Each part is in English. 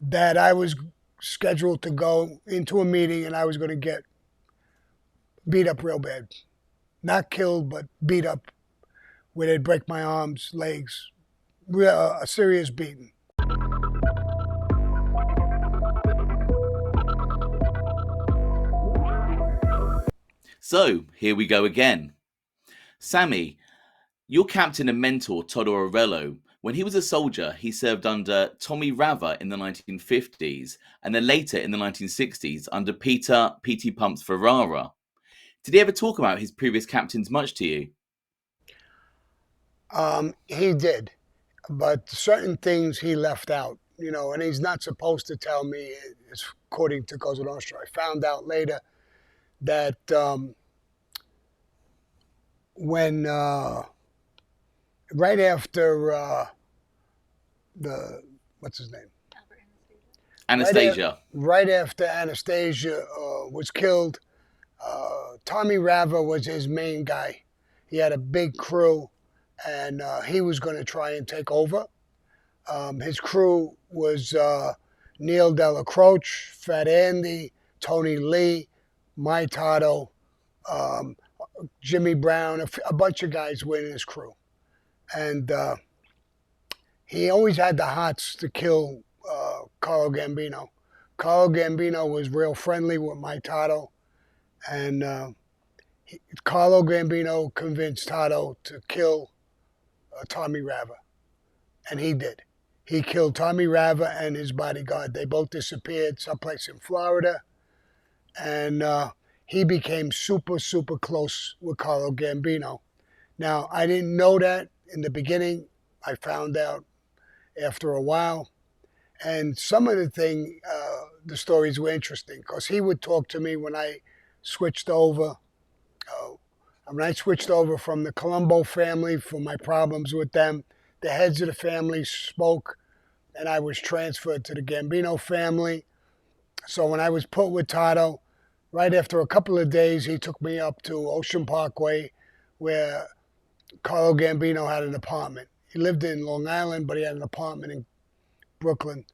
that I was scheduled to go into a meeting and I was going to get beat up real bad. Not killed, but beat up where they'd break my arms, legs, a serious beating. So, here we go again. Sammy, your captain and mentor, TODDO AURELLO, when he was a soldier, he served under Tommy Rava in the 1950s and then later in the 1960s under Peter P.T. Pumps Ferrara. Did he ever talk about his previous captains much to you? He did, but certain things he left out, and he's not supposed to tell me, according to Cosa Nostra. I found out later that when right after the what's his name? Anastasia. Right after Anastasia was killed, Tommy Rava was his main guy. He had a big crew, and he was going to try and take over. His crew was Neil Dellacroce, Fat Andy, Tony Lee, my Toddo, um, Jimmy Brown, a bunch of guys were in his crew. And he always had the hots to kill Carlo Gambino. Carlo Gambino was real friendly with my Toddo, and Carlo Gambino convinced Toddo to kill Tommy Rava, and he did. He killed Tommy Rava and his bodyguard. They both disappeared someplace in Florida, and he became super, super close with Carlo Gambino. Now, I didn't know that in the beginning. I found out after a while. And some of the stories were interesting because he would talk to me when I switched over. When I switched over from the Colombo family for my problems with them, the heads of the family spoke, and I was transferred to the Gambino family. So when I was put with Toddo, right after a couple of days, he took me up to Ocean Parkway, where Carlo Gambino had an apartment. He lived in Long Island, but he had an apartment in Brooklyn.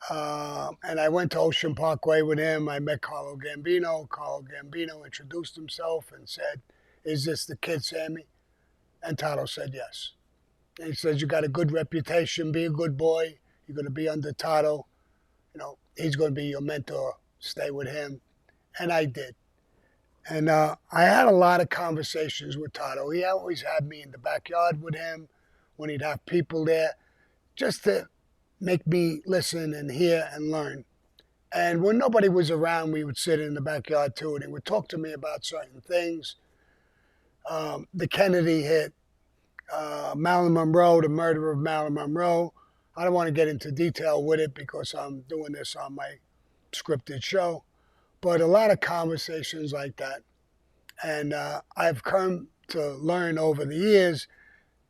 And I went to Ocean Parkway with him. I met Carlo Gambino. Carlo Gambino introduced himself and said, "Is this the kid, Sammy?" And Toddo said yes. And he says, "You got a good reputation. Be a good boy. You're going to be under Toddo. He's going to be your mentor. Stay with him." And I did. And I had a lot of conversations with Toddo. He always had me in the backyard with him when he'd have people there, just to make me listen and hear and learn. And when nobody was around, we would sit in the backyard too, and he would talk to me about certain things. The Kennedy hit, Marilyn Monroe, the murder of Marilyn Monroe. I don't want to get into detail with it because I'm doing this on my scripted show, but a lot of conversations like that. And I've come to learn over the years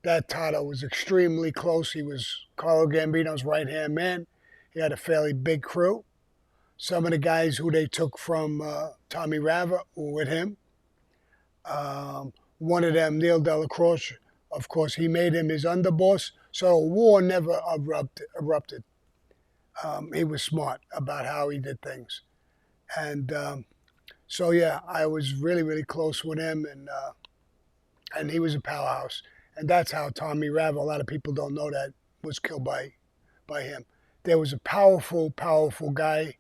that Toddo was extremely close. He was Carlo Gambino's right-hand man. He had a fairly big crew. Some of the guys who they took from Tommy Rava were with him. One of them, Neil Dellacroce, of course, he made him his underboss. So war never erupted. He was smart about how he did things. And so, yeah, I was really, really close with him, and he was a powerhouse. And that's how Tommy Rava, a lot of people don't know that, was killed by him. There was a powerful, powerful guy,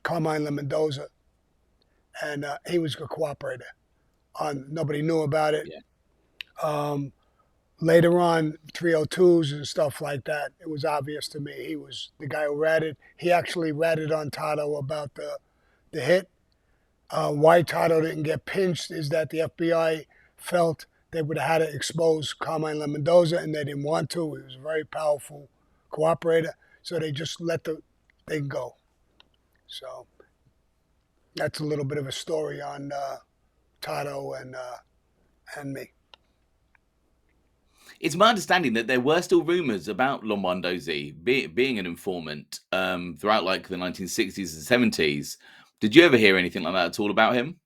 Carmine Mendoza, and he was a cooperator. Nobody knew about it. Yeah. Later on, 302s and stuff like that, it was obvious to me he was the guy who ratted. He actually ratted on Toddo about the hit. Why Toddo didn't get pinched is that the FBI felt they would have had to expose Carmine Mendoza, and they didn't want to. He was a very powerful cooperator, so they just let the thing go. So that's a little bit of a story on Toddo and me. It's my understanding that there were still rumors about Lombardozzi being an informant throughout like the 1960s and 70s. Did you ever hear anything like that at all about him?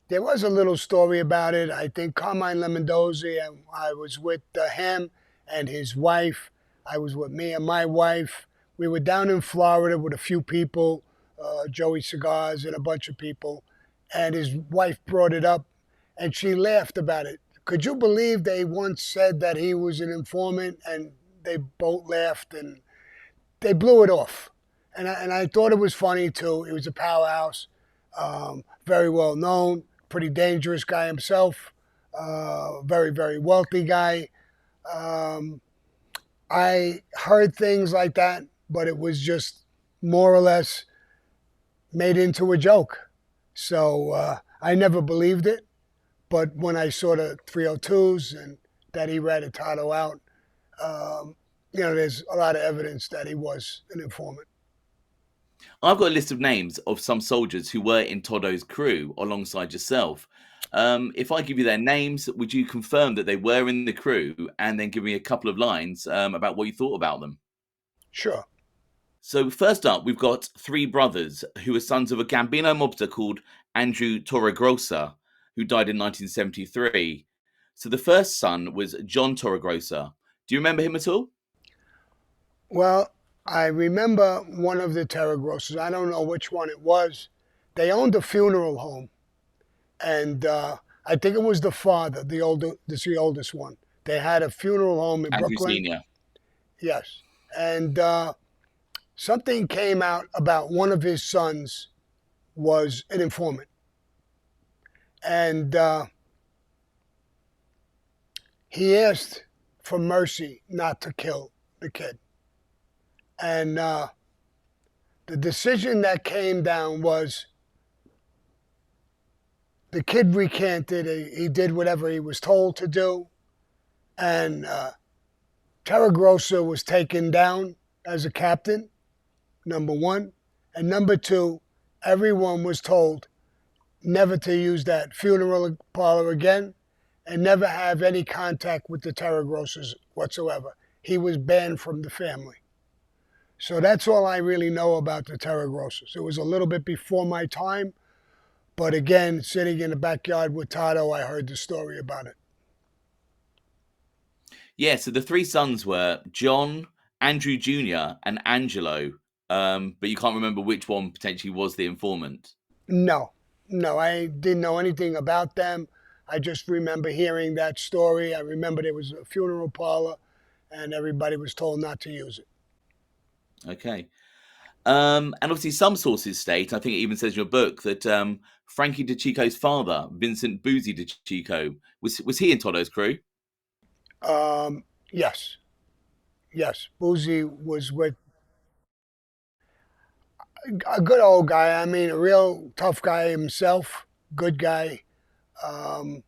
There was a little story about it. I think Carmine Mendoza, and I was with him and his wife. I was with me and my wife. We were down in Florida with a few people, Joey Cigars and a bunch of people. And his wife brought it up and she laughed about it. Could you believe they once said that he was an informant? And they both laughed and they blew it off. And I thought it was funny too. He was a powerhouse, very well known, pretty dangerous guy himself, very, very wealthy guy. Um, I heard things like that, but it was just more or less made into a joke. So I never believed it. But when I saw the 302s and that he ratted Toddo out, um, there's a lot of evidence that he was an informant. I've got a list of names of some soldiers who were in Toddo's crew alongside yourself. If I give you their names, would you confirm that they were in the crew and then give me a couple of lines about what you thought about them? Sure. So, first up, we've got three brothers who are sons of a Gambino mobster called Andrew Torregrossa, who died in 1973. So, the first son was John Torregrossa. Do you remember him at all? Well, I remember one of the Terra Grosses. I don't know which one it was. They owned a funeral home, and I think it was the father, the oldest one. They had a funeral home in Andrew Brooklyn. Sr. Yes, and something came out about one of his sons was an informant, and he asked for mercy not to kill the kid. And the decision that came down was the kid recanted. He did whatever he was told to do. And Terragrossa was taken down as a captain, number one. And number two, everyone was told never to use that funeral parlor again and never have any contact with the Terragrossas whatsoever. He was banned from the family. So that's all I really know about the Terragrossas. It was a little bit before my time, but again, sitting in the backyard with Toddo, I heard the story about it. Yeah, so the three sons were John, Andrew Jr., and Angelo, but you can't remember which one potentially was the informant. No, no, I didn't know anything about them. I just remember hearing that story. I remember there was a funeral parlor and everybody was told not to use it. Okay. And obviously, some sources state, I think it even says in your book, that Frankie DeChico's father, Vincent Boozy DeChico, was he in Toddo's crew? Yes, yes. Boozy was with a good old guy. I mean, a real tough guy himself, good guy. Um,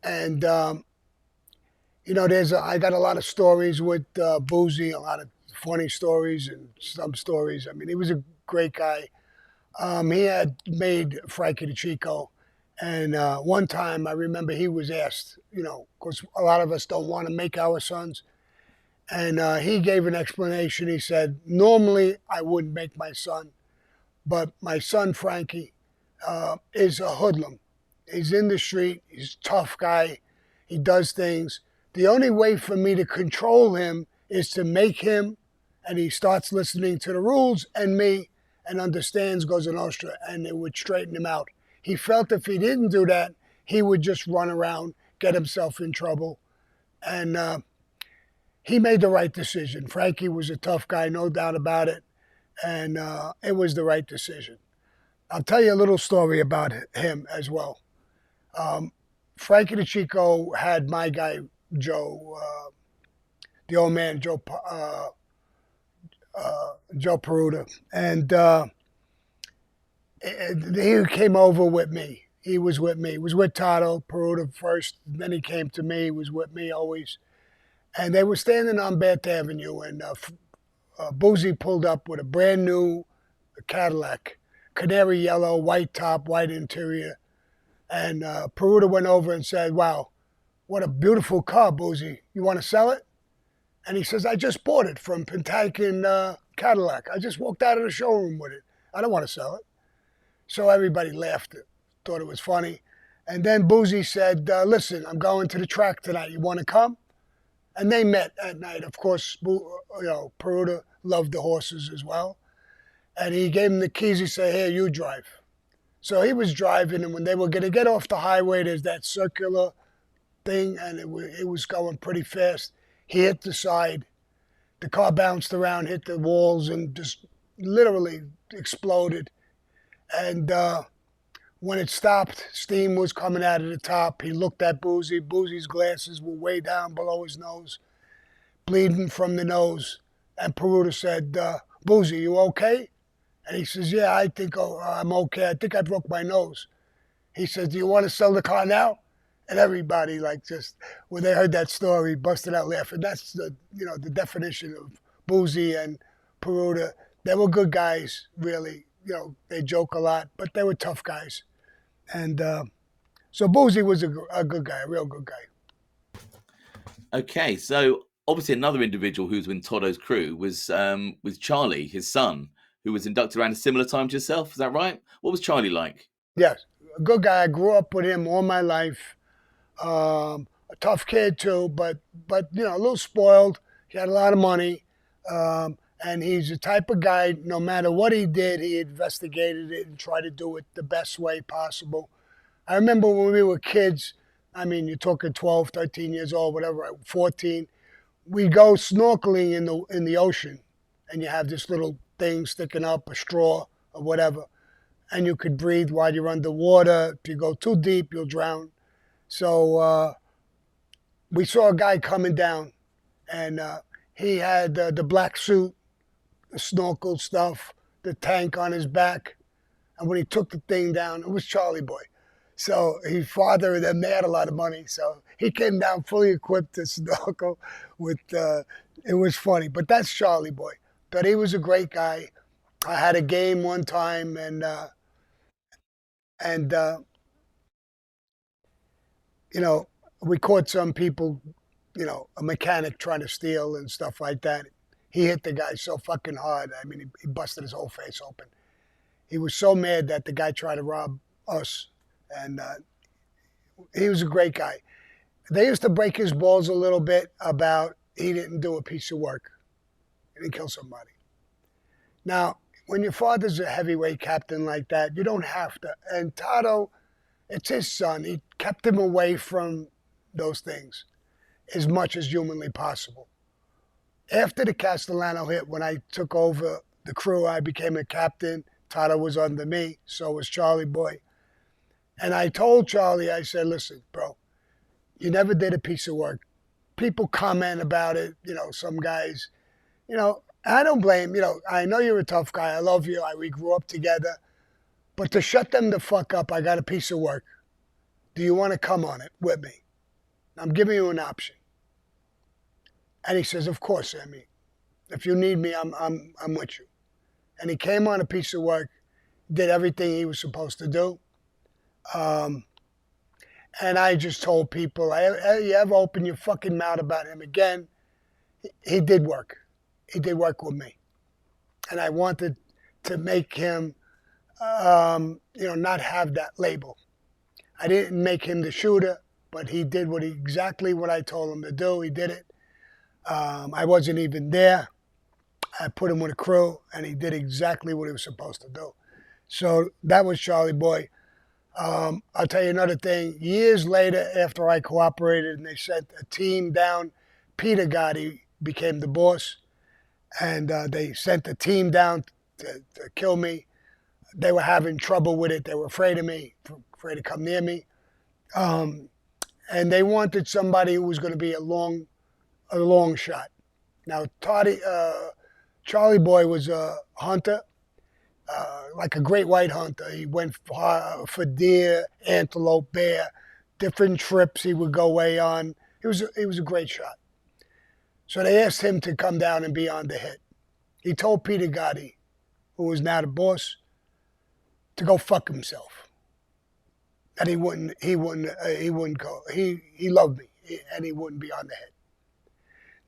and I got a lot of stories with Boozy, a lot of funny stories and some stories. I mean, he was a great guy. He had made Frankie DeChico, and one time I remember he was asked, because a lot of us don't want to make our sons, and he gave an explanation. He said, normally I wouldn't make my son, but my son Frankie is a hoodlum. He's in the street. He's a tough guy. He does things. The only way for me to control him is to make him, and he starts listening to the rules and me, and understands Cosa Nostra, and it would straighten him out. He felt if he didn't do that, he would just run around, get himself in trouble, and he made the right decision. Frankie was a tough guy, no doubt about it, and it was the right decision. I'll tell you a little story about him as well. Frankie DeChico had my guy Joe, the old man Joe Peruta, and he came over with me. He was with me. He was with Toddo Peruta first, then he came to me. He was with me always, and they were standing on Bath Avenue, and Boozy pulled up with a brand new Cadillac, canary yellow, white top, white interior, and Peruta went over and said, "Wow, what a beautiful car, Boozy. You want to sell it?" And he says, "I just bought it from Pentykin Cadillac. I just walked out of the showroom with it. I don't want to sell it." So everybody laughed, thought it was funny. And then Boozy said, "Listen, I'm going to the track tonight. You want to come?" and they met at night. Of course, Peruta loved the horses as well, and he gave him the keys. He said, "Here, you drive." So he was driving, and when they were going to get off the highway, there's that circular thing, and it was going pretty fast. He hit the side. The car bounced around, hit the walls, and just literally exploded. And when it stopped, steam was coming out of the top. He looked at Boozy. Boozy's glasses were way down below his nose, bleeding from the nose. And Peruta said, "Boozy, you okay?" And he says, "Yeah, I think I'm okay. I think I broke my nose." He says, "Do you want to sell the car now?" And everybody, like, just when they heard that story, busted out laughing. That's the definition of Boozy and Peruta. They were good guys, really. They joke a lot, but they were tough guys. And so Boozy was a good guy, a real good guy. Okay, so obviously another individual who was in Toddo's crew was Charlie, his son, who was inducted around a similar time to yourself. Is that right? What was Charlie like? Yes, a good guy. I grew up with him all my life. A tough kid too, but a little spoiled. He had a lot of money, and he's the type of guy. No matter what he did, he investigated it and tried to do it the best way possible. I remember when we were kids. I mean, you're talking 12, 13 years old, whatever, 14. We go snorkeling in the ocean, and you have this little thing sticking up, a straw or whatever, and you could breathe while you're underwater. If you go too deep, you'll drown. So we saw a guy coming down, and he had the black suit, the snorkel stuff, the tank on his back, and when he took the thing down, it was Charlie Boy. So his father and them, they had a lot of money, so he came down fully equipped to snorkel with. It was funny, but that's Charlie Boy. But he was a great guy. I had a game one time, and we caught some people, a mechanic trying to steal and stuff like that. He hit the guy so fucking hard. I mean, he busted his whole face open. He was so mad that the guy tried to rob us, and he was a great guy. They used to break his balls a little bit about he didn't do a piece of work. He didn't kill somebody. Now, when your father's a heavyweight captain like that, you don't have to. And Toddo, it's his son. He kept him away from those things as much as humanly possible. After the Castellano hit, when I took over the crew, I became a captain. Toddo was under me, so was Charlie Boy. And I told Charlie, I said, "Listen, bro, you never did a piece of work. People comment about it, some guys, I don't blame, I know you're a tough guy. I love you. We grew up together. But to shut them the fuck up, I got a piece of work. Do you want to come on it with me? I'm giving you an option." And he says, "Of course, Sammy. If you need me, I'm with you." And he came on a piece of work, did everything he was supposed to do. And I just told people, you ever open your fucking mouth about him again? He did work. He did work with me. And I wanted to make him, not have that label. I didn't make him the shooter, but he did exactly what I told him to do. He did it. I wasn't even there. I put him with a crew, and he did exactly what he was supposed to do. So that was Charlie Boy. I'll tell you another thing. Years later, after I cooperated and they sent a team down, Peter Gotti became the boss, and they sent a team down to kill me. They were having trouble with it. They were afraid of me, afraid to come near me. And they wanted somebody who was going to be a long shot. Now, Charlie Boy was a hunter, like a great white hunter. He went for deer, antelope, bear, different trips he would go away on. He was a great shot. So they asked him to come down and be on the hit. He told Peter Gotti, who was now the boss, to go fuck himself. That he wouldn't go. He loved me, and he wouldn't be on the hit.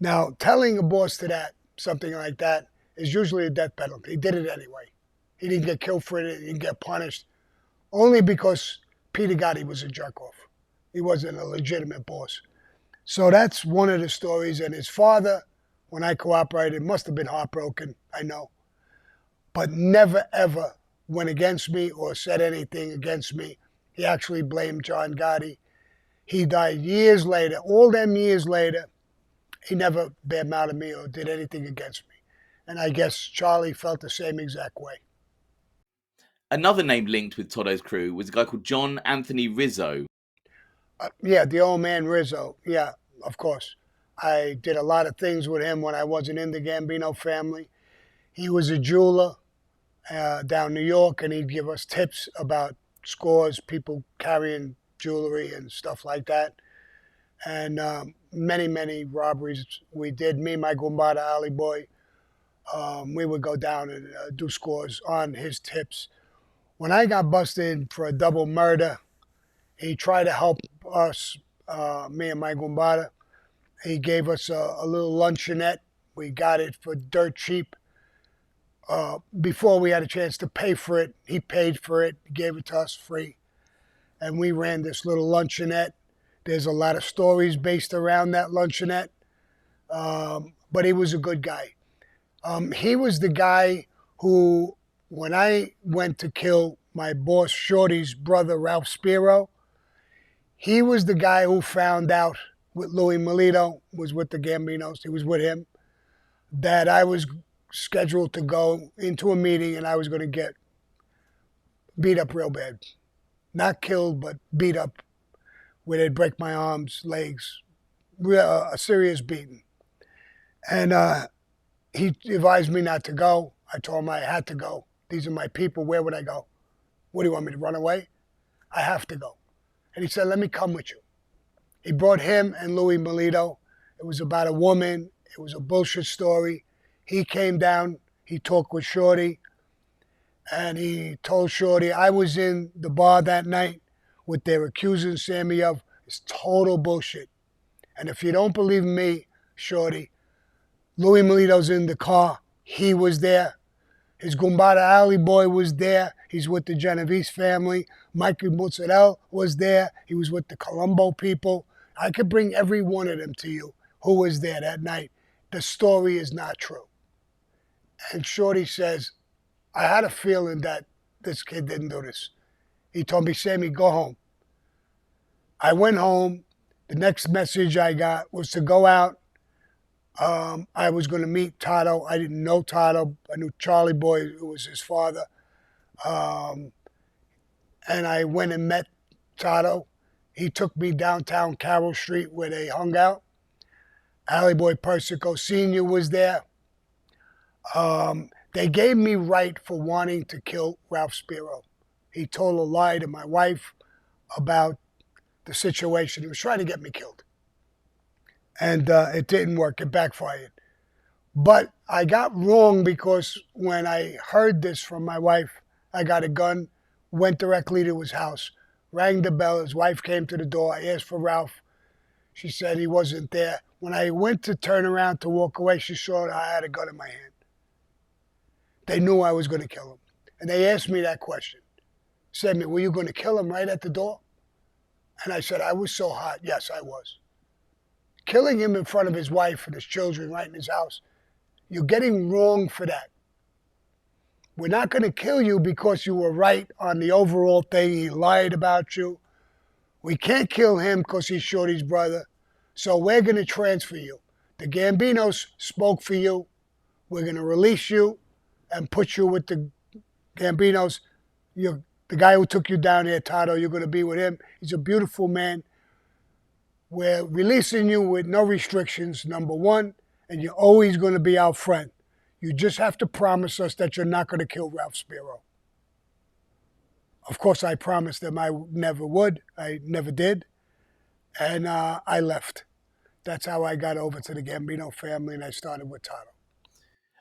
Now, telling a boss to that, something like that, is usually a death penalty. He did it anyway. He didn't get killed for it. He didn't get punished. Only because Peter Gotti was a jerk-off. He wasn't a legitimate boss. So that's one of the stories. And his father, when I cooperated, must have been heartbroken, I know, but never ever went against me or said anything against me. He actually blamed John Gotti. He died years later, all them years later. He never badmouthed me or did anything against me. And I guess Charlie felt the same exact way. Another name linked with Toddo's crew was a guy called John Anthony Rizzo. Yeah, the old man Rizzo. Yeah, of course. I did a lot of things with him when I wasn't in the Gambino family. He was a jeweler down New York, and he'd give us tips about scores, people carrying jewelry and stuff like that. And many, many robberies we did. Me, my Gumbada Alley Boy, we would go down and do scores on his tips. When I got busted for a double murder, he tried to help us, me and my Gumbada. He gave us a little luncheonette. We got it for dirt cheap. Before we had a chance to pay for it, he paid for it, gave it to us free. And we ran this little luncheonette. There's a lot of stories based around that luncheonette. But he was a good guy. He was the guy who, when I went to kill my boss Shorty's brother, Ralph Spiro, he was the guy who found out with Louis Melito, was with the Gambinos, he was with him, that I was scheduled to go into a meeting and I was going to get beat up real bad. Not killed, but beat up, where they'd break my arms, legs, a serious beating. And he advised me not to go. I told him I had to go. These are my people. Where would I go? What do you want me to run away? I have to go. And he said, let me come with you. He brought him and Louis Melito. It was about a woman. It was a bullshit story. He came down. He talked with Shorty. And he told Shorty, I was in the bar that night. What they're accusing Sammy of is total bullshit. And if you don't believe me, Shorty, Louis Melito's in the car. He was there. His Gumbada Alley Boy was there. He's with the Genovese family. Mikey Mozzarella was there. He was with the Colombo people. I could bring every one of them to you who was there that night. The story is not true. And Shorty says, I had a feeling that this kid didn't do this. He told me, Sammy, go home. I went home. The next message I got was to go out. I was going to meet Toddo. I didn't know Toddo. I knew Charlie Boy, who was his father. And I went and met Toddo. He took me downtown Carroll Street where they hung out. Alley Boy Persico Sr. was there. They gave me right for wanting to kill Ralph Spiro. He told a lie to my wife about the situation. He was trying to get me killed. And it didn't work. It backfired. But I got wrong because when I heard this from my wife, I got a gun, went directly to his house, rang the bell. His wife came to the door. I asked for Ralph. She said he wasn't there. When I went to turn around to walk away, she saw I had a gun in my hand. They knew I was going to kill him. And they asked me that question. Said me, were you going to kill him right at the door? And I said, I was so hot. Yes, I was. Killing him in front of his wife and his children right in his house, you're getting wrong for that. We're not going to kill you because you were right on the overall thing. He lied about you. We can't kill him because he's Shorty's brother. So we're going to transfer you. The Gambinos spoke for you. We're going to release you and put you with the Gambinos. The guy who took you down here, Toddo, you're going to be with him. He's a beautiful man. We're releasing you with no restrictions, number one, and you're always going to be our friend. You just have to promise us that you're not going to kill Ralph Spiro. Of course, I promised them I never would. I never did. And I left. That's how I got over to the Gambino family, and I started with Toddo.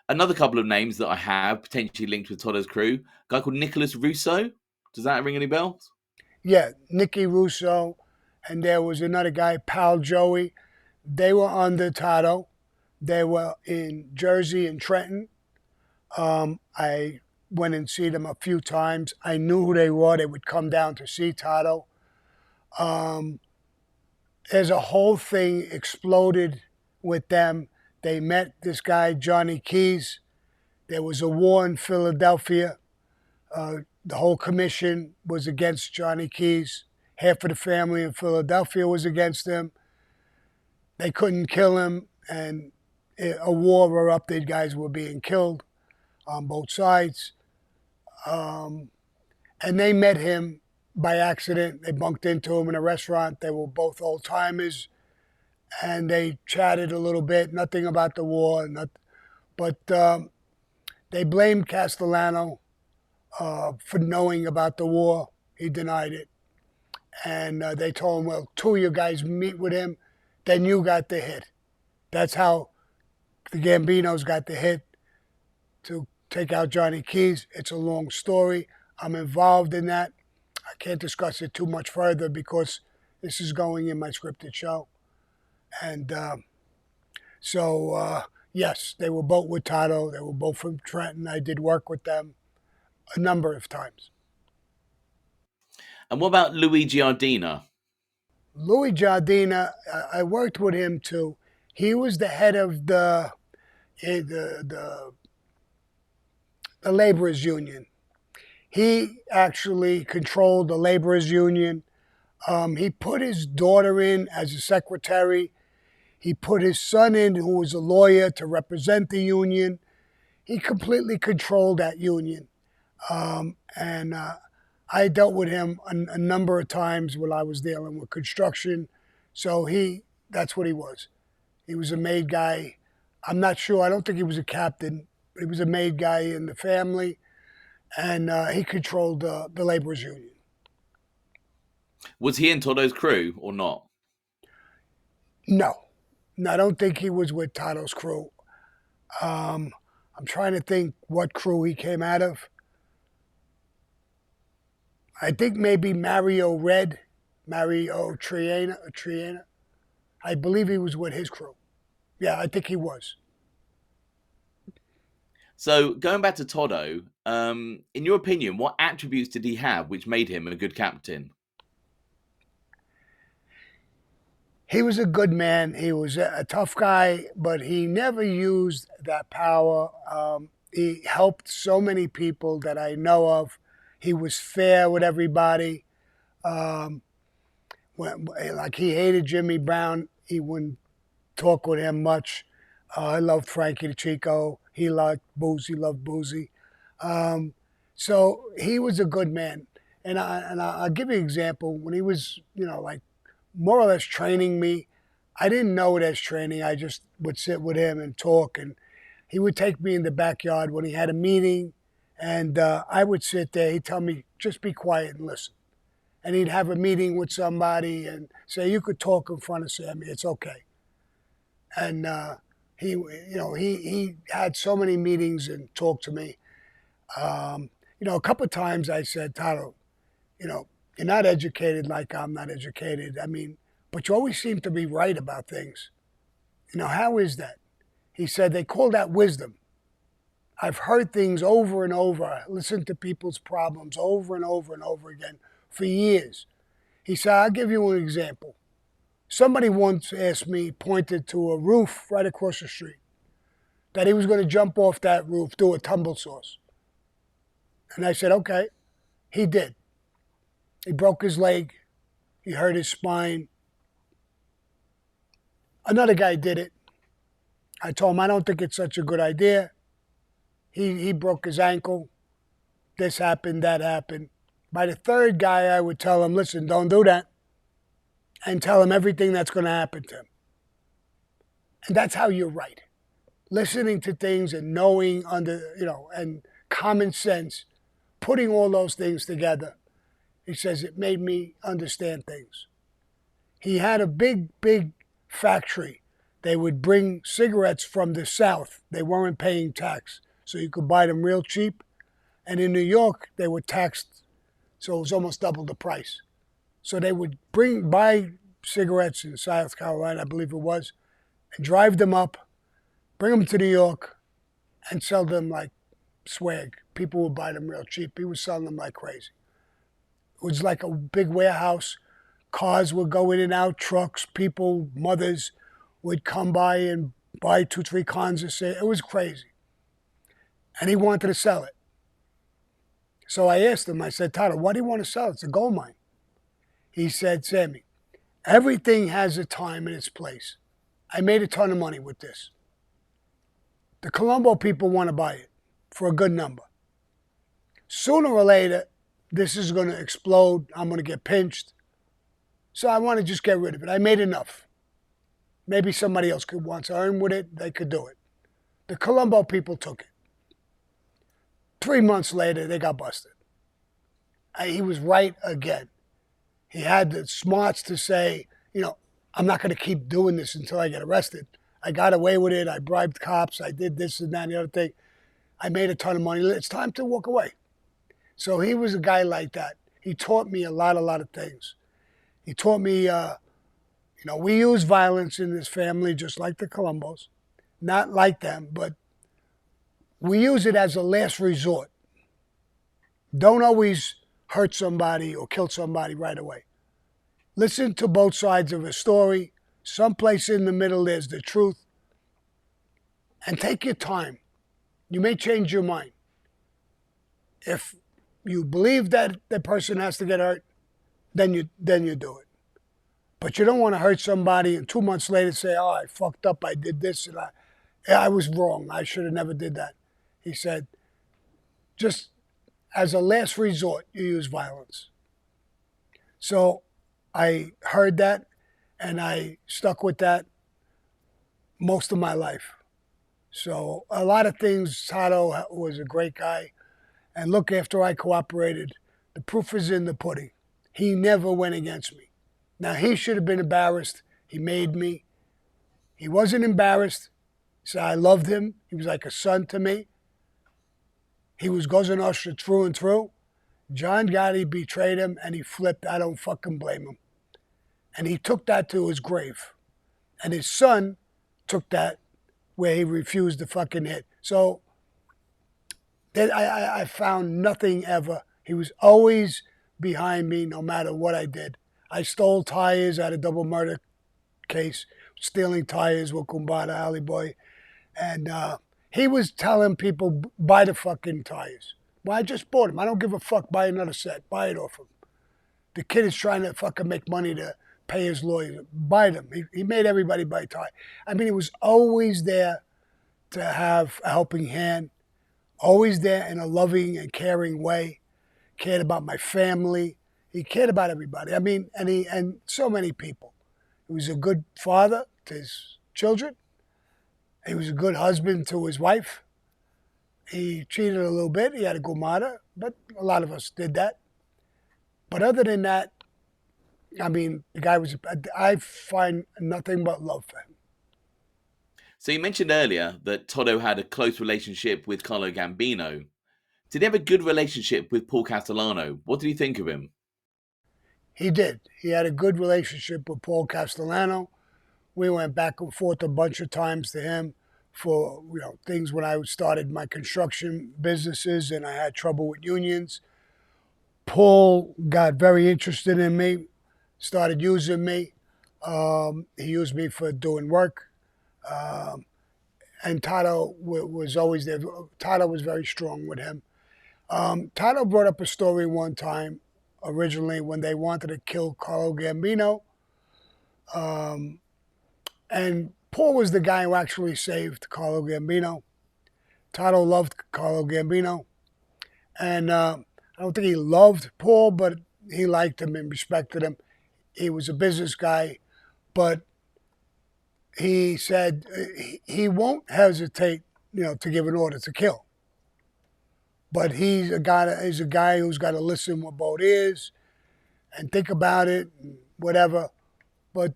Another couple of names that I have potentially linked with Toddo's crew, a guy called Nicholas Russo. Does that ring any bells? Yeah, Nicky Russo, and there was another guy, Pal Joey. They were under Toddo. They were in Jersey and Trenton. I went and see them a few times. I knew who they were. They would come down to see Toddo. There's a whole thing exploded with them. They met this guy, Johnny Keys. There was a war in Philadelphia. The whole commission was against Johnny Keys. Half of the family in Philadelphia was against him. They couldn't kill him, and a war erupted. Guys were being killed on both sides. Um, and they met him by accident. They bumped into him in a restaurant. They were both old timers, and they chatted a little bit. Nothing about the war, but they blamed Castellano for knowing about the war. He denied it, and they told him, "Well, two of you guys meet with him, then you got the hit." That's how the Gambinos got the hit to take out Johnny Keys. It's a long story. I'm involved in that. I can't discuss it too much further because this is going in my scripted show. And yes, they were both with Toddo. They were both from Trenton. I did work with them a number of times. And what about Louis Giardina? Louis Giardina, I worked with him too. He was the head of the laborers union. He actually controlled the laborers union. He put his daughter in as a secretary. He put his son in, who was a lawyer, to represent the union. He completely controlled that union. And I dealt with him a number of times when I was dealing with construction. So that's what he was. He was a made guy. I'm not sure. I don't think he was a captain. But he was a made guy in the family. And he controlled the laborers union. Was he in Toddo's crew or not? No. I don't think he was with Toddo's crew. I'm trying to think what crew he came out of. I think maybe Mario Triana. I believe he was with his crew. Yeah, I think he was. So going back to Toddo, in your opinion, what attributes did he have which made him a good captain? He was a good man. He was a tough guy, but he never used that power. He helped so many people that I know of. He was fair with everybody. Like he hated Jimmy Brown. He wouldn't talk with him much. I loved Frankie DeChico. He liked Boozy, loved Boozy. So he was a good man. And I'll give you an example. When he was, like more or less training me, I didn't know it as training. I just would sit with him and talk. And he would take me in the backyard when he had a meeting. And I would sit there. He'd tell me, just be quiet and listen. And he'd have a meeting with somebody and say, you could talk in front of Sammy. It's okay. And he had so many meetings and talked to me. A couple of times I said, Toddo, you're not educated like I'm not educated. I mean, but you always seem to be right about things. How is that? He said, they call that wisdom. I've heard things over and over. I listened to people's problems over and over and over again for years. He said, I'll give you an example. Somebody once asked me, pointed to a roof right across the street, that he was going to jump off that roof, do a tumble sauce. And I said, okay. He did. He broke his leg. He hurt his spine. Another guy did it. I told him, I don't think it's such a good idea. He broke his ankle. This happened, that happened. By the third guy, I would tell him, listen, don't do that. And tell him everything that's going to happen to him. And that's how you're right. Listening to things and knowing and common sense, putting all those things together. He says it made me understand things. He had a big factory. They would bring cigarettes from the South. They weren't paying tax, so you could buy them real cheap. And in New York, they were taxed, so it was almost double the price. So they would buy cigarettes in South Carolina, I believe it was, and drive them up, bring them to New York, and sell them like swag. People would buy them real cheap. He was selling them like crazy. It was like a big warehouse, Cars would go in and out, trucks, people, mothers would come by and buy 2, 3 cons of cigarettes. It was crazy. And he wanted to sell it. So I asked him, I said, Toddo, why do you want to sell it? It's a gold mine. He said, Sammy, everything has a time and its place. I made a ton of money with this. The Colombo people want to buy it for a good number. Sooner or later, this is going to explode. I'm going to get pinched. So I want to just get rid of it. I made enough. Maybe somebody else could want to earn with it. They could do it. The Colombo people took it. 3 months later, they got busted. He was right again. He had the smarts to say, I'm not going to keep doing this until I get arrested. I got away with it. I bribed cops. I did this and that and the other thing. I made a ton of money. It's time to walk away. So he was a guy like that. He taught me a lot of things. He taught me, we use violence in this family just like the Colombos. Not like them, but we use it as a last resort. Don't always hurt somebody or kill somebody right away. Listen to both sides of a story. Someplace in the middle there's the truth. And take your time. You may change your mind. If you believe that the person has to get hurt, then you do it. But you don't want to hurt somebody and 2 months later say, oh, I fucked up, I did this, and I was wrong. I should have never did that. He said, just as a last resort, you use violence. So I heard that, and I stuck with that most of my life. So a lot of things, Toddo was a great guy. And look, after I cooperated, the proof is in the pudding. He never went against me. Now, he should have been embarrassed. He made me. He wasn't embarrassed. He said, I loved him. He was like a son to me. He was Cosa Nostra through and through. John Gotti betrayed him, and he flipped. I don't fucking blame him. And he took that to his grave. And his son took that where he refused to fucking hit. So I found nothing ever. He was always behind me no matter what I did. I stole tires at a double murder case, stealing tires with Kumbada Alley Boy. And he was telling people, buy the fucking tires. Well, I just bought them. I don't give a fuck. Buy another set. Buy it off him. The kid is trying to fucking make money to pay his lawyer. Buy them. He made everybody buy tires. I mean, he was always there to have a helping hand. Always there in a loving and caring way. Cared about my family. He cared about everybody. I mean, and so many people. He was a good father to his children. He was a good husband to his wife. He cheated a little bit. He had a gumada, but a lot of us did that. But other than that, I mean, the guy was, I find nothing but love for him. So you mentioned earlier that Toddo had a close relationship with Carlo Gambino. Did he have a good relationship with Paul Castellano? What did you think of him? He did. He had a good relationship with Paul Castellano. We went back and forth a bunch of times to him for things when I started my construction businesses and I had trouble with unions. Paul got very interested in me, started using me. He used me for doing work. And Toddo was always there. Toddo was very strong with him. Toddo brought up a story one time, originally, when they wanted to kill Carlo Gambino. And Paul was the guy who actually saved Carlo Gambino. Toddo loved Carlo Gambino. And I don't think he loved Paul, but he liked him and respected him. He was a business guy, but he said he won't hesitate, to give an order to kill. But he's a guy who's got to listen with both ears and think about it, and whatever. But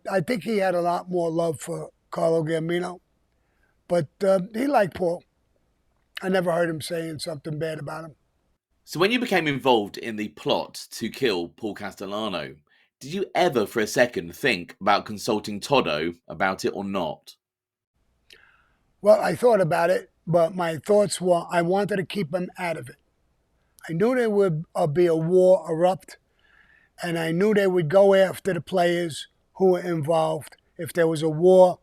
I think he had a lot more love for Carlo Gambino. But he liked Paul. I never heard him saying something bad about him. So when you became involved in the plot to kill Paul Castellano, did you ever for a second think about consulting Toddo about it or not? Well, I thought about it, but my thoughts were I wanted to keep him out of it. I knew there would be a war erupt, and I knew they would go after the players who were involved. If there was a war,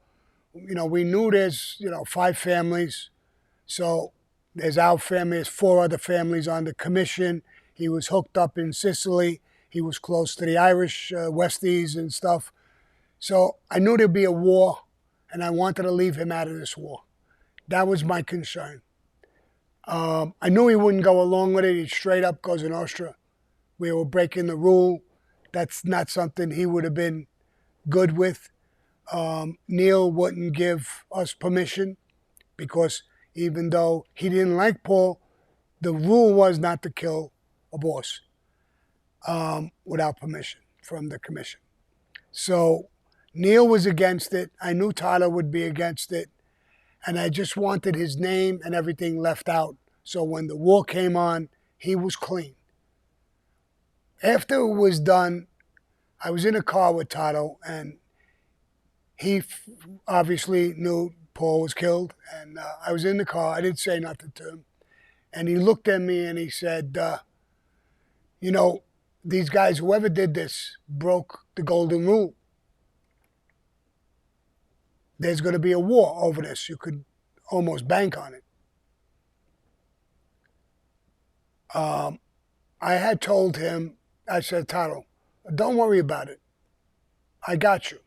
we knew there's, 5 families. So there's our family, there's 4 other families on the commission. He was hooked up in Sicily. He was close to the Irish Westies and stuff. So I knew there'd be a war, and I wanted to leave him out of this war. That was my concern. I knew he wouldn't go along with it. He'd straight up Cosa Nostra. We were breaking the rule. That's not something he would have been good with. Neil wouldn't give us permission because even though he didn't like Paul, the rule was not to kill a boss without permission from the commission. So Neil was against it. I knew Toddo would be against it. And I just wanted his name and everything left out. So when the war came on, he was clean. After it was done, I was in a car with Toddo, and he obviously knew Paul was killed. And I was in the car. I didn't say nothing to him. And he looked at me and he said, these guys, whoever did this, broke the golden rule. There's going to be a war over this. You could almost bank on it. I had told him, I said, Toddo, don't worry about it. I got you.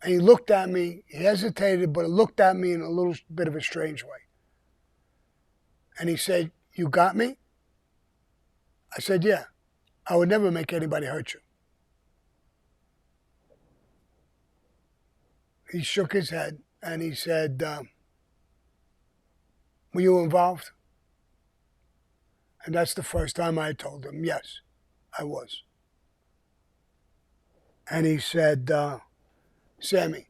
And he looked at me, he hesitated, but looked at me in a little bit of a strange way. And he said, you got me? I said, yeah. I would never make anybody hurt you. He shook his head and he said, were you involved? And that's the first time I told him, yes, I was. And he said, Sammy,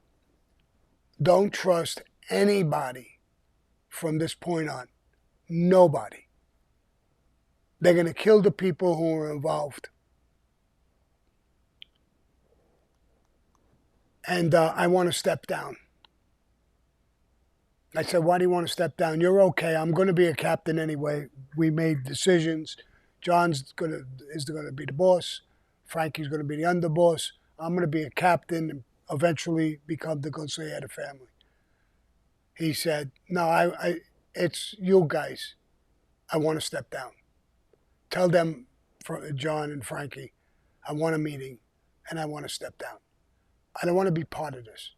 don't trust anybody from this point on. Nobody. They're going to kill the people who are involved. And I want to step down. I said, why do you want to step down? You're okay. I'm going to be a captain anyway. We made decisions. John's is going to be the boss. Frankie's going to be the underboss. I'm going to be a captain and eventually become the consigliere of the family. He said, no, it's you guys. I want to step down. Tell them, John and Frankie, I want a meeting and I want to step down. I don't want to be part of this.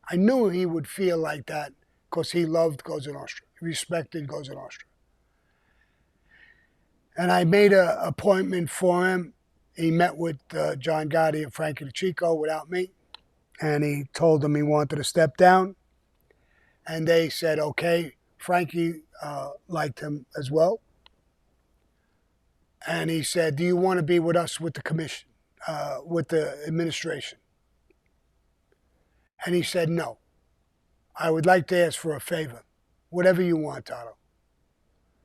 I knew he would feel like that because he loved Cosa Nostra. He respected Cosa Nostra. And I made an appointment for him. He met with John Gotti and Frankie DeChico without me. And he told them he wanted to step down. And they said, okay. Frankie liked him as well. And he said, do you want to be with us with the commission, with the administration? And he said, no. I would like to ask for a favor. Whatever you want, Toddo.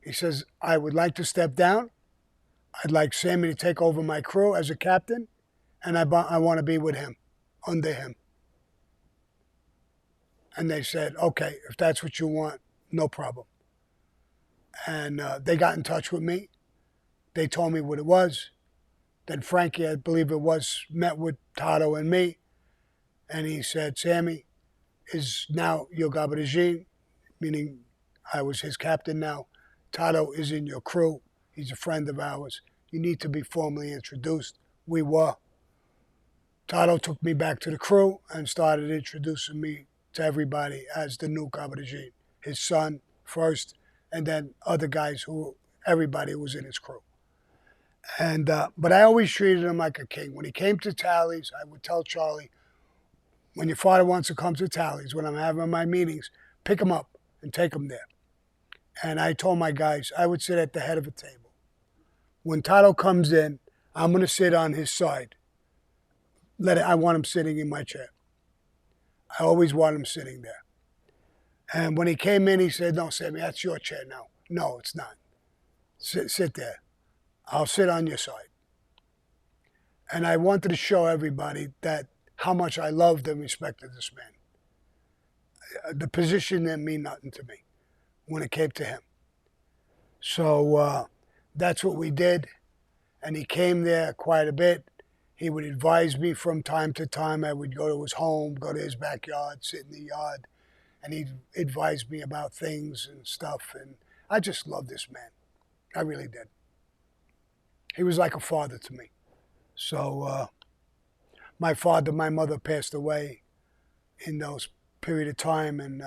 He says, I would like to step down. I'd like Sammy to take over my crew as a captain. And I want to be with him, under him. And they said, okay, if that's what you want, no problem. And they got in touch with me. They told me what it was. Then Frankie, I believe it was, met with Toddo and me. And he said, Sammy is now your Gabardine, meaning I was his captain now. Toddo is in your crew. He's a friend of ours. You need to be formally introduced. We were. Toddo took me back to the crew and started introducing me to everybody as the new Gabardine. His son first, and then other guys everybody who was in his crew. And but I always treated him like a king. When he came to tallies, I would tell Charlie, when your father wants to come to tallies, when I'm having my meetings, pick him up and take him there. And I told my guys, I would sit at the head of a table. When Toddo comes in, I'm going to sit on his side. I want him sitting in my chair. I always want him sitting there. And when he came in, he said, no, Sammy, that's your chair now. No, it's not. Sit there. I'll sit on your side. And I wanted to show everybody that how much I loved and respected this man. The position didn't mean nothing to me when it came to him. So that's what we did. and he came there quite a bit. He would advise me from time to time. I would go to his home, go to his backyard, sit in the yard, and he'd advise me about things and stuff. And I just loved this man. I really did. He was like a father to me. So my mother passed away in those period of time, and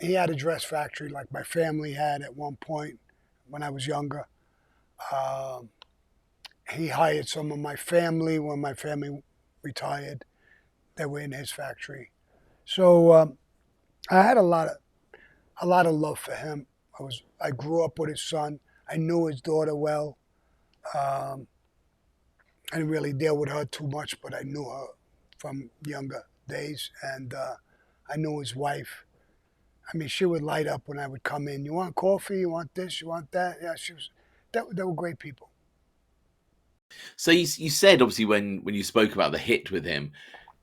he had a dress factory like my family had at one point when I was younger. Um, he hired some of my family when my family retired. They were in his factory. So I had a lot of love for him. I grew up with his son. I knew his daughter well. Um, I didn't really deal with her too much, but I knew her from younger days, and I knew his wife. I mean, she would light up when I would come in. You want coffee? You want this? You want that? Yeah, she was. They were great people. So you said obviously when you spoke about the hit with him,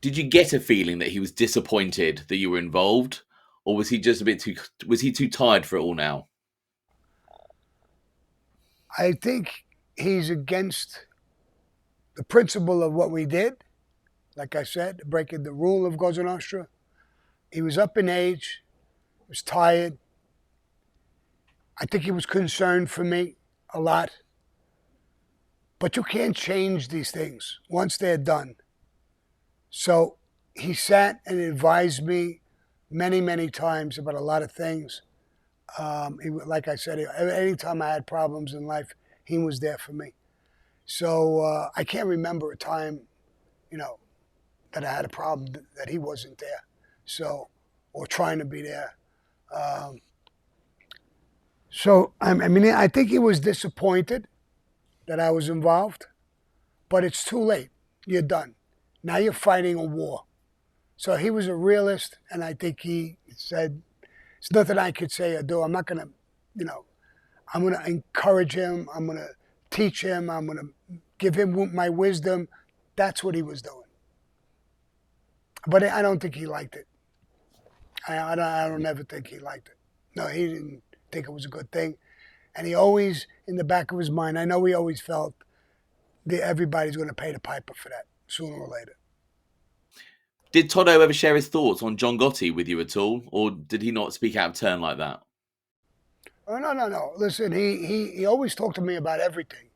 did you get a feeling that he was disappointed that you were involved, or was he just a bit too? Was he too tired for it all now? I think he's against the principle of what we did. Like I said, breaking the rule of Cosa Nostra. He was up in age, was tired. I think he was concerned for me a lot. But you can't change these things once they're done. So he sat and advised me many, many times about a lot of things. Like I said, anytime I had problems in life, he was there for me. So I can't remember a time, you know, that I had a problem that he wasn't there. So, or trying to be there. Um, I mean, I think he was disappointed that I was involved, but it's too late. You're done. Now you're fighting a war. So he was a realist, and I think he said, "It's nothing I could say or do. I'm not gonna, you know, I'm gonna encourage him. I'm gonna teach him. I'm gonna give him my wisdom." That's what he was doing. But I don't think he liked it. I don't ever think he liked it. No, he didn't think it was a good thing. And he always, in the back of his mind, I know he always felt that everybody's going to pay the piper for that sooner or later. Did Toddo ever share his thoughts on John Gotti with you at all, or did he not speak out of turn like that? Oh, no, no, no. Listen, he always talked to me about everything.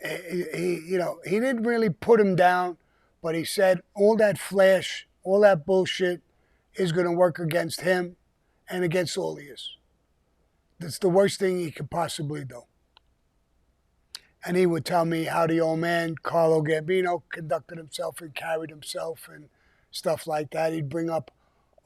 He didn't really put him down, but he said all that flash, all that bullshit is going to work against him and against all of us. That's the worst thing he could possibly do. And he would tell me how the old man, Carlo Gambino, conducted himself and carried himself and stuff like that. He'd bring up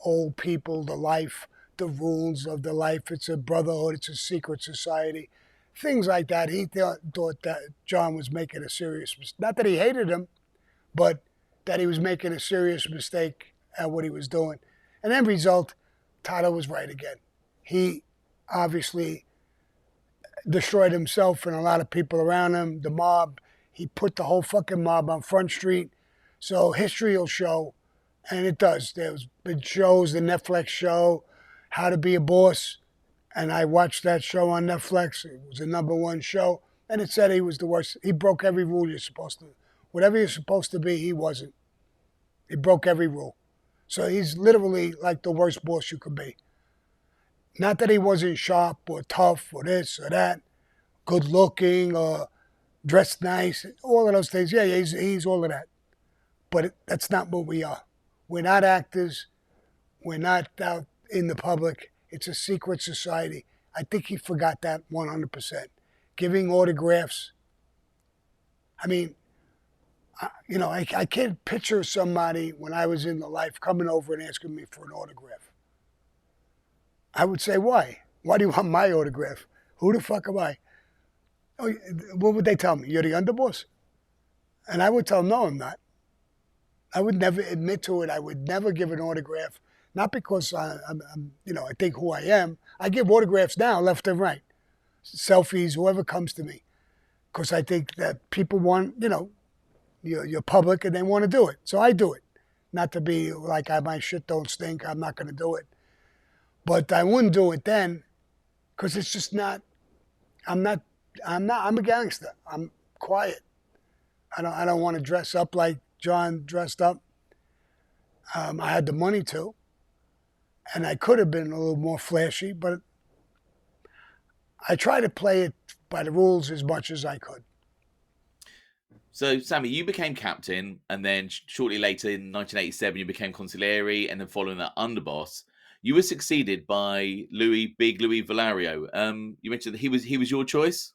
old people, the life, the rules of the life. It's a brotherhood, it's a secret society. Things like that. He thought that John was making a serious mistake. Not that he hated him, but that he was making a serious mistake at what he was doing. And end result, Toddo was right again. He obviously destroyed himself and a lot of people around him, the mob. He put the whole fucking mob on Front Street. So history will show, and it does. There's been shows, the Netflix show, How to Be a Boss, and I watched that show on Netflix. It was the #1 show, and it said he was the worst. He broke every rule you're supposed to. Whatever you're supposed to be, he wasn't. He broke every rule. So he's literally like the worst boss you could be. Not that he wasn't sharp or tough or this or that, good looking or dressed nice, all of those things. Yeah, he's all of that. But that's not what we are. We're not actors. We're not out in the public. It's a secret society. I think he forgot that 100%. Giving autographs. I mean, I can't picture somebody when I was in the life coming over and asking me for an autograph. I would say, why? Why do you want my autograph? Who the fuck am I? Oh, what would they tell me? You're the underboss? And I would tell them, no, I'm not. I would never admit to it. I would never give an autograph. Not because I think who I am. I give autographs now, left and right. Selfies, whoever comes to me. Because I think that people want, you're public and they want to do it. So I do it. Not to be like my shit don't stink. I'm not going to do it. But I wouldn't do it then because it's just not, I'm not I'm not. I'm a gangster. I'm quiet. I don't want to dress up like John dressed up. I had the money to, and I could have been a little more flashy, but I try to play it by the rules as much as I could. So, Sammy, you became captain, and then shortly later in 1987, you became consigliere, and then following that, underboss. You were succeeded by Big Louis Valerio. You mentioned that he was your choice.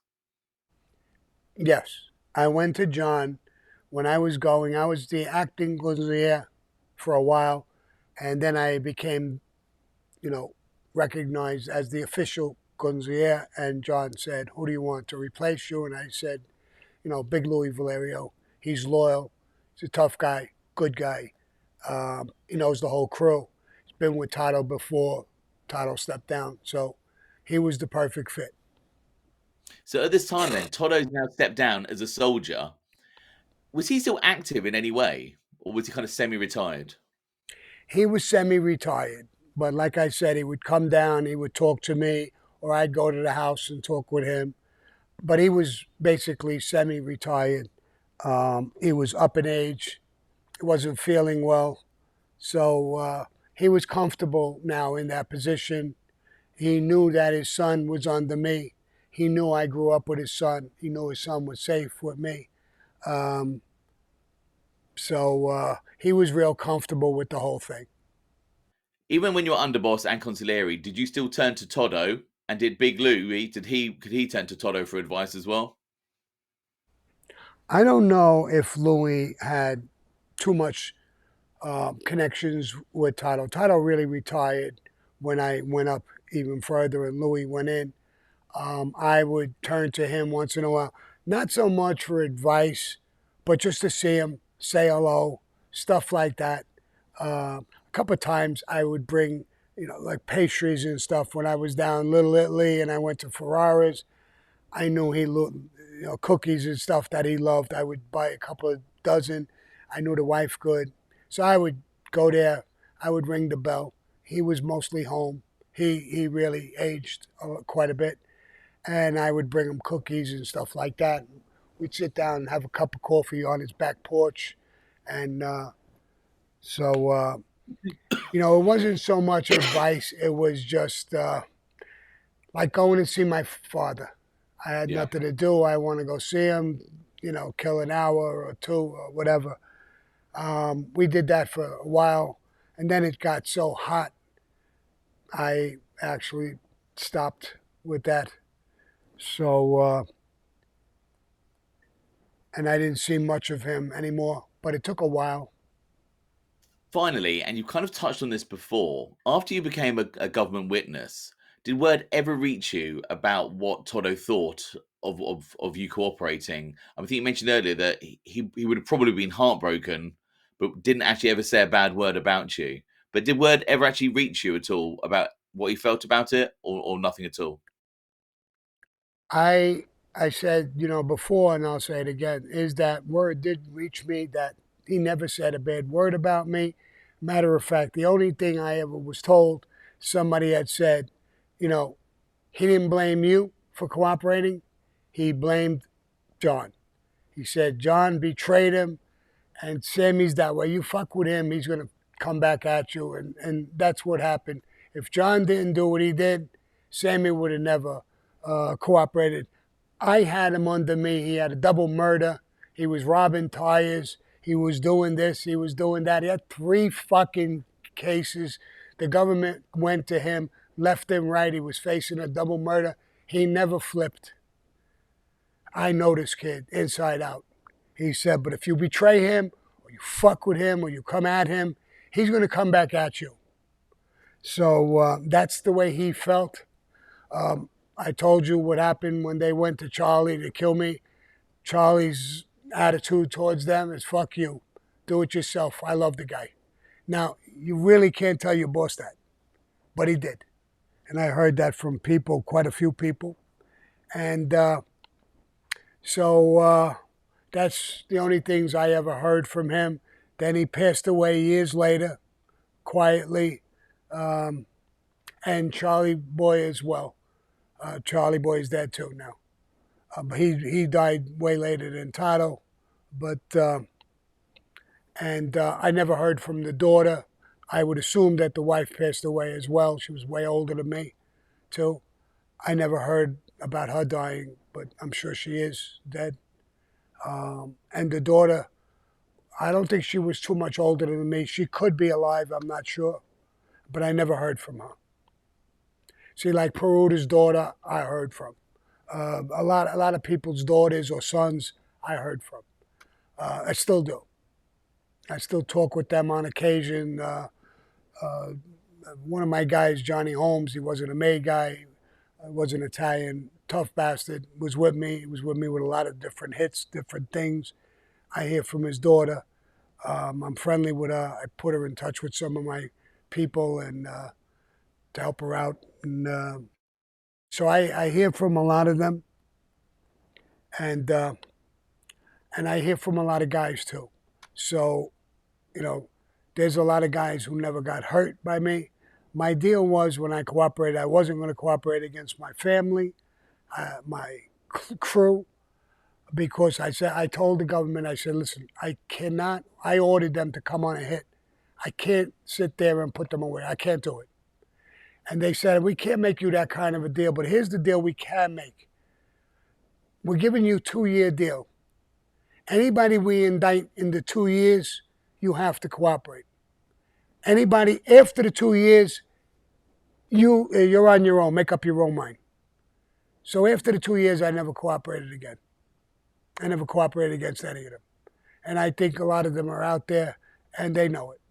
Yes, I went to John when I was going. I was the acting consigliere for a while, and then I became, you know, recognized as the official consigliere. And John said, "Who do you want to replace you?" And I said, Big Louis Valerio. He's loyal. He's a tough guy, good guy. He knows the whole crew. He's been with Toddo before Toddo stepped down, so he was the perfect fit. So at this time, then Toddo's now stepped down as a soldier. Was he still active in any way, or was he kind of semi-retired? He was semi-retired, but like I said, he would come down, he would talk to me, or I'd go to the house and talk with him. But he was basically semi-retired. He was up in age. He wasn't feeling well, so he was comfortable now in that position. He knew that his son was under me. He knew I grew up with his son. He knew his son was safe with me. Um, so he was real comfortable with the whole thing. Even when you were underboss and consigliere, did you still turn to Toddo? And did Big Louis, could he turn to Toddo for advice as well? I don't know if Louis had too much connections with Toddo. Toddo really retired when I went up even further and Louis went in. I would turn to him once in a while, not so much for advice, but just to see him, say hello, stuff like that. A couple of times I would bring, like pastries and stuff when I was down Little Italy and I went to Ferrara's. I knew cookies and stuff that he loved. I would buy a couple of dozen. I knew the wife good. So I would go there. I would ring the bell. He was mostly home. He really aged quite a bit. And I would bring him cookies and stuff like that. We'd sit down and have a cup of coffee on his back porch. And so, it wasn't so much advice. It was just like going to see my father. I had Yeah. nothing to do. I want to go see him, kill an hour or two or whatever. We did that for a while. And then it got so hot, I actually stopped with that. So, and I didn't see much of him anymore, but it took a while. Finally, and you kind of touched on this before, after you became a government witness, did word ever reach you about what Toddo thought of you cooperating? I think you mentioned earlier that he would have probably been heartbroken, but didn't actually ever say a bad word about you. But did word ever actually reach you at all about what he felt about it, or nothing at all? I I said, before, and I'll say it again, is that word did reach me that he never said a bad word about me. Matter of fact, the only thing I ever was told, somebody had said, you know, he didn't blame you for cooperating. He blamed John. He said John betrayed him, and Sammy's that way. You fuck with him, he's gonna come back at you, and that's what happened. If John didn't do what he did, Sammy would have never cooperated. I had him under me. He had a double murder. He was robbing tires. He was doing this. He was doing that. He had three fucking cases. The government went to him left and right. He was facing a double murder. He never flipped. I know this kid inside out. He said, but if you betray him, or you fuck with him, or you come at him, he's going to come back at you. So that's the way he felt. I told you what happened when they went to Charlie to kill me. Charlie's attitude towards them is fuck you. Do it yourself. I love the guy. Now, you really can't tell your boss that, but he did. And I heard that from people, quite a few people. And so that's the only things I ever heard from him. Then he passed away years later, quietly, and Charlie Boy as well. Charlie Boy is dead too now. He died way later than TODDO, but I never heard from the daughter. I would assume that the wife passed away as well. She was way older than me, too. I never heard about her dying, but I'm sure she is dead. And the daughter, I don't think she was too much older than me. She could be alive, I'm not sure, but I never heard from her. See, like Peruda's daughter, I heard from. A lot of people's daughters or sons, I heard from. I still do. I still talk with them on occasion. One of my guys, Johnny Holmes, he wasn't a May guy, was an Italian, tough bastard, was with me. He was with me with a lot of different hits, different things. I hear from his daughter. I'm friendly with her. I put her in touch with some of my people and to help her out. And so I hear from a lot of them, and I hear from a lot of guys too. So, you know, there's a lot of guys who never got hurt by me. My deal was when I cooperated, I wasn't going to cooperate against my family, my crew, because I told the government, I said, listen, I cannot. I ordered them to come on a hit. I can't sit there and put them away. I can't do it. And they said, we can't make you that kind of a deal, but here's the deal we can make. We're giving you a 2-year deal. Anybody we indict in the 2 years, you have to cooperate. Anybody after the 2 years, you're on your own. Make up your own mind. So after the 2 years, I never cooperated again. I never cooperated against any of them. And I think a lot of them are out there, and they know it.